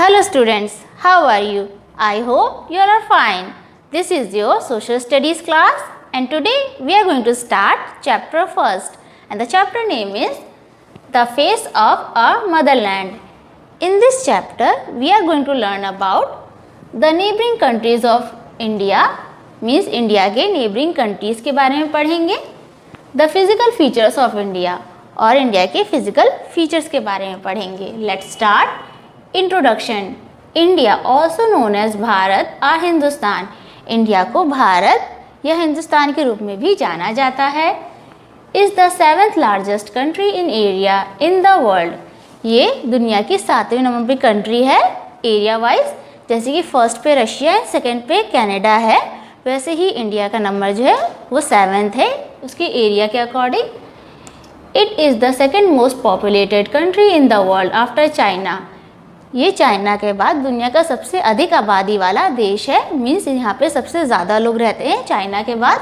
Hello students, how are you? I hope you all are fine. This is your social studies class and today we are going to start chapter first and the chapter name is The Face of Our Motherland. In this chapter we are going to learn about the neighboring countries of India means India के neighboring countries के बारे में पढ़ेंगे. The physical features of India और India के physical features के बारे में पढ़ेंगे. Let's start. Introduction. India also known as Bharat और हिंदुस्तान. इंडिया को भारत या हिंदुस्तान के रूप में भी जाना जाता है. Is the 7th largest country in area in the world. ये दुनिया की 7वें नंबर पे कंट्री है एरिया वाइज. जैसे कि फर्स्ट पे रशिया है, सेकंड पे कनाडा है, वैसे ही इंडिया का नंबर जो है वो 7th है उसके एरिया के according. It is the second most populated country in the world after China. ये चाइना के बाद दुनिया का सबसे अधिक आबादी वाला देश है. मीन्स यहाँ पे सबसे ज़्यादा लोग रहते हैं चाइना के बाद.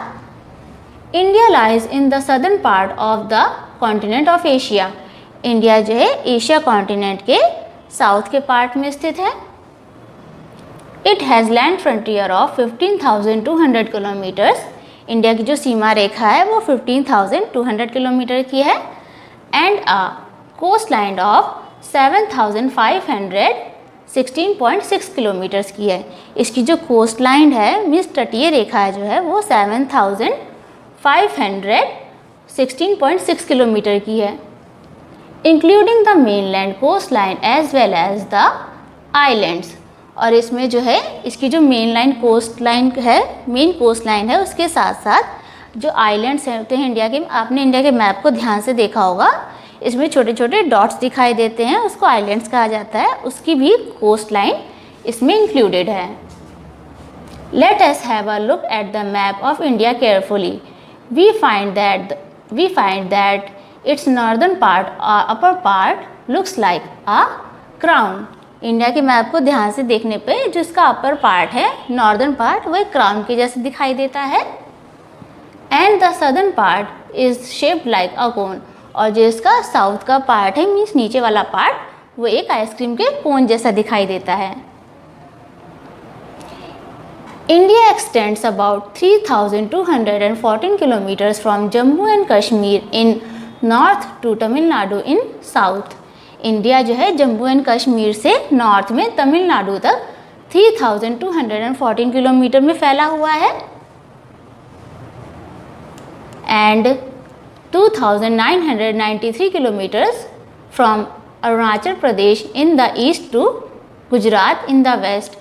India lies in the southern part of the continent of Asia. India जो है एशिया कॉन्टिनेंट के साउथ के पार्ट में स्थित है. It has land frontier of 15,200 kilometres. India की जो सीमा रेखा है वो 15,200 किलोमीटर की है. And a coast line of 7,516.6 kilometres की है. इसकी जो कोस्ट लाइन है मीन्स तटीय रेखा जो है वो 7,516.6 किलोमीटर की है. Including the mainland coast line as well as the islands. और इसमें जो है इसकी जो मेन लाइन कोस्ट लाइन है, मेन कोस्ट लाइन है, उसके साथ साथ जो आइलैंड्स होते हैं इंडिया के, आपने इंडिया के मैप को ध्यान से देखा होगा, इसमें छोटे छोटे डॉट्स दिखाई देते हैं, उसको आइलैंड्स कहा जाता है. उसकी भी कोस्ट लाइन इसमें इंक्लूडेड है. Let us have a look at the map of India carefully. We find that it's northern part upper part looks like a crown. India के मैप को ध्यान से देखने पे जो इसका अपर पार्ट है, नॉर्दर्न पार्ट, वो एक क्राउन के जैसे दिखाई देता है. And the southern part is shaped like a cone. और जो इसका साउथ का पार्ट है मीन्स नीचे वाला पार्ट, वो एक आइसक्रीम के कोन जैसा दिखाई देता है. India extends about 3,214 kilometres from Jammu and Kashmir in north to Tamil Nadu in south. India जो है जम्मू एंड कश्मीर से नॉर्थ में तमिलनाडु तक 3,214 किलोमीटर में फैला हुआ है. And 2,993 kilometres from Arunachal Pradesh in the east to Gujarat in the west.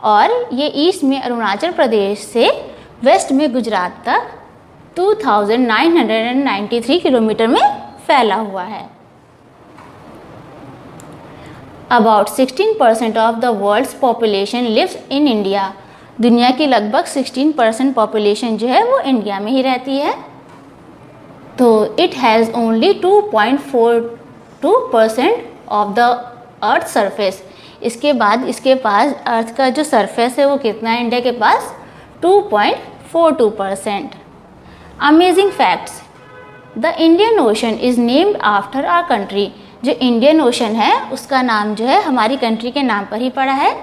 और ये ईस्ट में अरुणाचल प्रदेश से वेस्ट में गुजरात तक 2,993 किलोमीटर में फैला हुआ है. अबाउट 16% of the world's population lives in India. दुनिया की लगभग 16% पॉपुलेशन जो है वो इंडिया में ही रहती है. तो it has only 2.42% of the earth surface. इसके बाद इसके पास अर्थ का जो सरफेस है वो कितना है इंडिया के पास? 2.42%. Amazing facts. The Indian Ocean is named after our country. जो इंडियन ओशन है उसका नाम जो है हमारी कंट्री के नाम पर ही पड़ा है.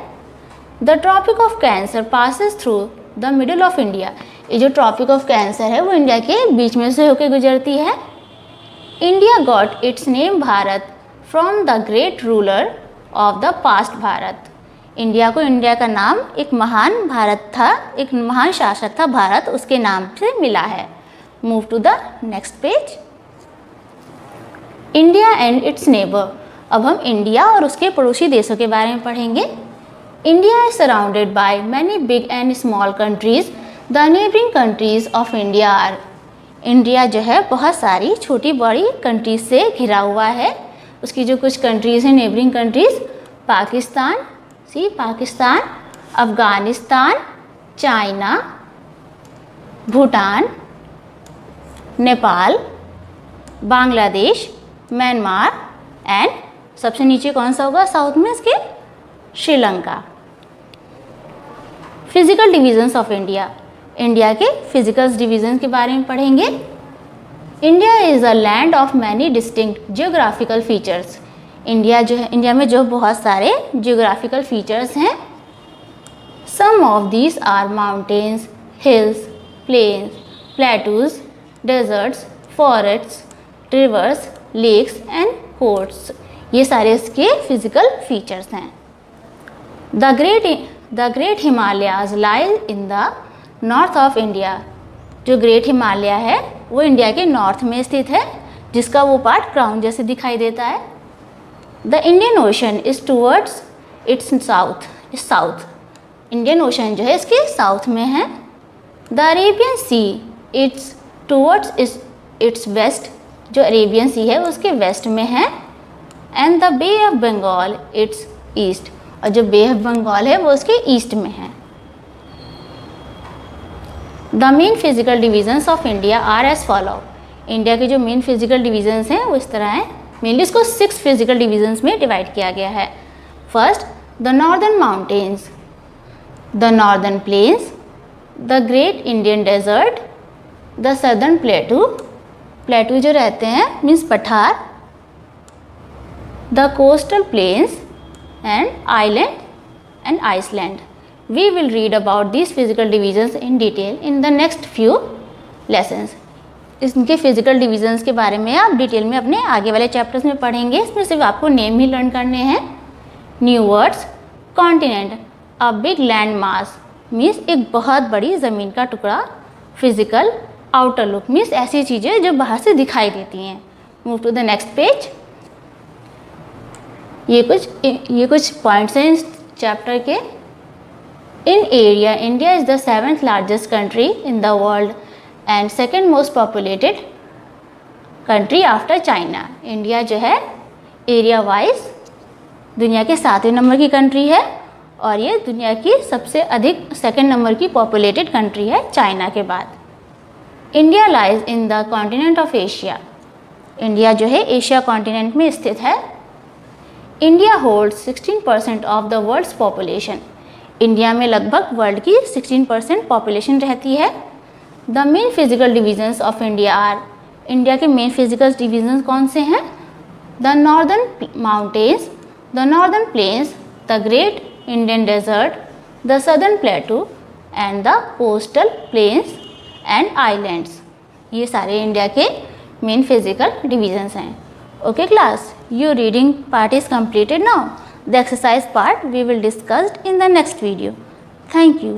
The Tropic of Cancer passes through the middle of India. ये जो ट्रॉपिक ऑफ कैंसर है वो इंडिया के बीच में से होकर गुजरती है. India got its name Bharat from the great ruler of the past Bharat. India को इंडिया का नाम एक महान भारत था, एक महान शासक था भारत, उसके नाम से मिला है. Move to the next page. India and its neighbour. अब हम इंडिया और उसके पड़ोसी देशों के बारे में पढ़ेंगे. India is surrounded by many big and small countries. The neighbouring countries of India are. India जो है बहुत सारी छोटी बड़ी कंट्रीज से घिरा हुआ है. उसकी जो कुछ कंट्रीज़ हैं neighbouring countries, Pakistan, Pakistan, Afghanistan, China, Bhutan, Nepal, Bangladesh, Myanmar and सबसे नीचे कौन सा होगा साउथ में इसके? Sri Lanka. Physical divisions of India. India के फिजिकल डिवीजन के बारे में पढ़ेंगे. India is a land of many distinct geographical features. India में जो बहुत सारे जियोग्राफिकल फीचर्स हैं। Some of these are mountains, hills, plains, plateaus, deserts, forests, rivers, lakes and coasts. ये सारे इसके फिजिकल फीचर्स हैं। The great Himalayas lie in the north of India. जो ग्रेट हिमालय है वो इंडिया के नॉर्थ में स्थित है, जिसका वो पार्ट क्राउन जैसे दिखाई देता है। The Indian Ocean is towards its south. Indian Ocean जो है इसके साउथ में है। The Arabian Sea it's towards its west. जो अरेबियन सी है उसके वेस्ट में है। And the Bay of Bengal it's east. और जो बे ऑफ बंगाल है वो उसके ईस्ट में है। The main physical divisions of India are as follow. इंडिया के जो मेन फिजिकल डिविजन्स हैं वो इस तरह हैं। मेनली इसको 6 फिजिकल डिविजन्स में डिवाइड किया गया है। First, the northern mountains, the northern plains, the great Indian desert, the southern plateau जो रहते हैं मीन्स पठार, the coastal plains and island and Iceland. We will read about these physical divisions in detail in the next few lessons. इनके physical divisions के बारे में आप detail में अपने आगे वाले चैप्टर्स में पढ़ेंगे। इसमें सिर्फ आपको नेम ही लर्न करने हैं। New words, continent, a big land mass means एक बहुत बड़ी ज़मीन का टुकड़ा। फिजिकल, आउटर लुक मीन्स ऐसी चीज़ें जो बाहर से दिखाई देती हैं। Move to the next page. ये कुछ पॉइंट्स हैं इस चैप्टर के। In area, India is the 7th largest country in the world and second most populated country after China. India जो है एरिया वाइज दुनिया के 7वें नंबर की कंट्री है और ये दुनिया की सबसे अधिक 2nd नंबर की पॉपुलेटेड कंट्री है चाइना के बाद। India lies in the continent of Asia. India जो है एशिया कॉन्टिनेंट में स्थित है। India holds 16% of the world's population. India में लगभग वर्ल्ड की 16% पॉपुलेशन रहती है। The main physical divisions of India are. India के मेन फिजिकल डिविजन्स कौन से हैं? The northern mountains, the northern plains, the great Indian desert, the southern plateau and the coastal plains and islands. ये सारे India के main physical divisions हैं। Okay class, your reading part is completed now. The exercise part we will discuss in the next video. Thank you.